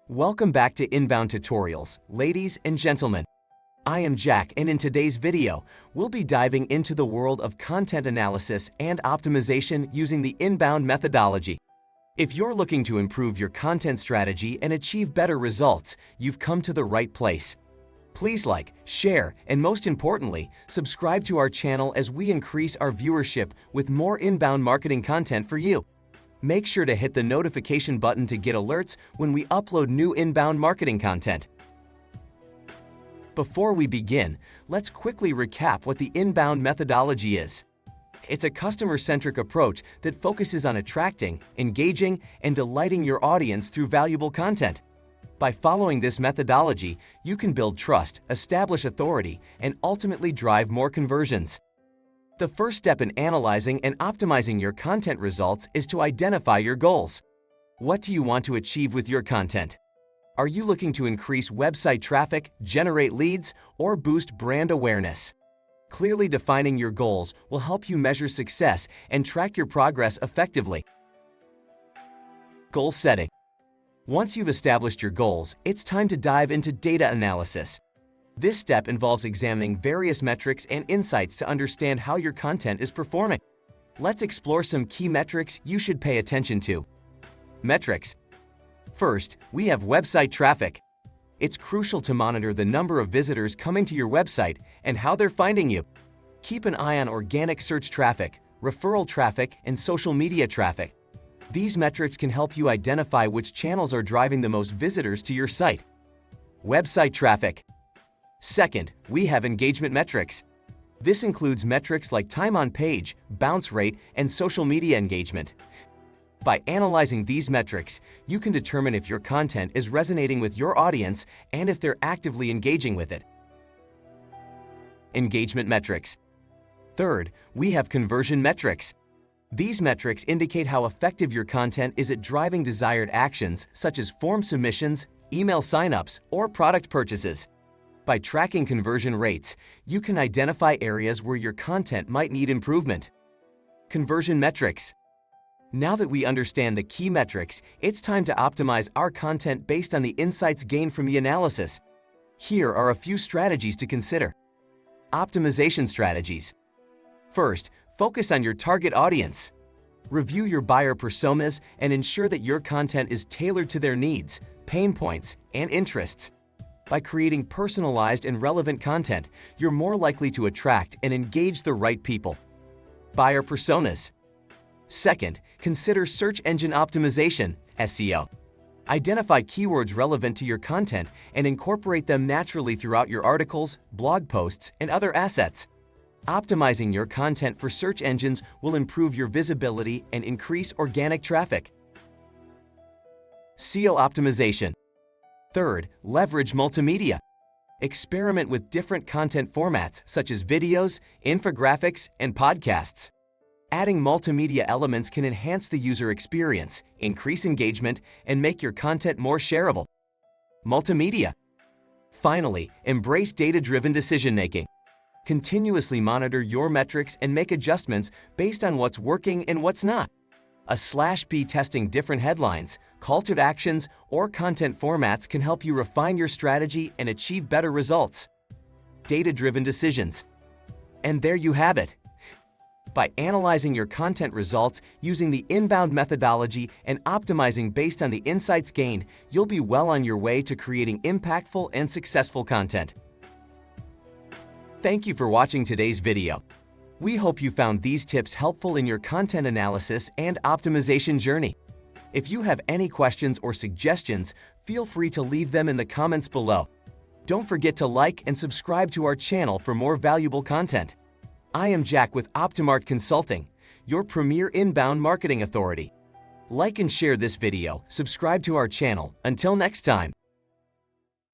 Welcome back to Inbound Tutorials, ladies and gentlemen. I am Jack, and in today's video, we'll be diving into the world of content analysis and optimization using the inbound methodology. If you're looking to improve your content strategy and achieve better results, you've come to the right place. Please like, share, and most importantly, subscribe to our channel as we increase our viewership with more inbound marketing content for you. Make sure to hit the notification button to get alerts when we upload new inbound marketing content. Before we begin, let's quickly recap what the inbound methodology is. It's a customer-centric approach that focuses on attracting, engaging, and delighting your audience through valuable content. By following this methodology, you can build trust, establish authority, and ultimately drive more conversions. The first step in analyzing and optimizing your content results is to identify your goals. What do you want to achieve with your content? Are you looking to increase website traffic, generate leads, or boost brand awareness? Clearly defining your goals will help you measure success and track your progress effectively. Goal setting. Once you've established your goals, it's time to dive into data analysis. This step involves examining various metrics and insights to understand how your content is performing. Let's explore some key metrics you should pay attention to. Metrics. First, we have website traffic. It's crucial to monitor the number of visitors coming to your website and how they're finding you. Keep an eye on organic search traffic, referral traffic, and social media traffic. These metrics can help you identify which channels are driving the most visitors to your site. Website traffic. Second, we have engagement metrics. This includes metrics like time on page, bounce rate, and social media engagement. By analyzing these metrics, you can determine if your content is resonating with your audience and if they're actively engaging with it. Engagement metrics. Third, we have conversion metrics. These metrics indicate how effective your content is at driving desired actions such as form submissions, email signups, or product purchases. By tracking conversion rates, you can identify areas where your content might need improvement. Conversion metrics. Now that we understand the key metrics, it's time to optimize our content based on the insights gained from the analysis. Here are a few strategies to consider. Optimization strategies. First, focus on your target audience. Review your buyer personas and ensure that your content is tailored to their needs, pain points, and interests. By creating personalized and relevant content, you're more likely to attract and engage the right people. Buyer personas. Second, consider search engine optimization, SEO. Identify keywords relevant to your content and incorporate them naturally throughout your articles, blog posts, and other assets. Optimizing your content for search engines will improve your visibility and increase organic traffic. SEO optimization. Third, leverage multimedia. Experiment with different content formats such as videos, infographics, and podcasts. Adding multimedia elements can enhance the user experience, increase engagement, and make your content more shareable. Multimedia. Finally, embrace data-driven decision-making. Continuously monitor your metrics and make adjustments based on what's working and what's not. /B testing different headlines, call to actions, or content formats can help you refine your strategy and achieve better results. Data-driven decisions. And there you have it. By analyzing your content results using the inbound methodology and optimizing based on the insights gained, you'll be well on your way to creating impactful and successful content. Thank you for watching today's video. We hope you found these tips helpful in your content analysis and optimization journey. If you have any questions or suggestions, feel free to leave them in the comments below. Don't forget to like and subscribe to our channel for more valuable content. I am Jack with Optimart Consulting, your premier inbound marketing authority. Like and share this video, subscribe to our channel. Until next time.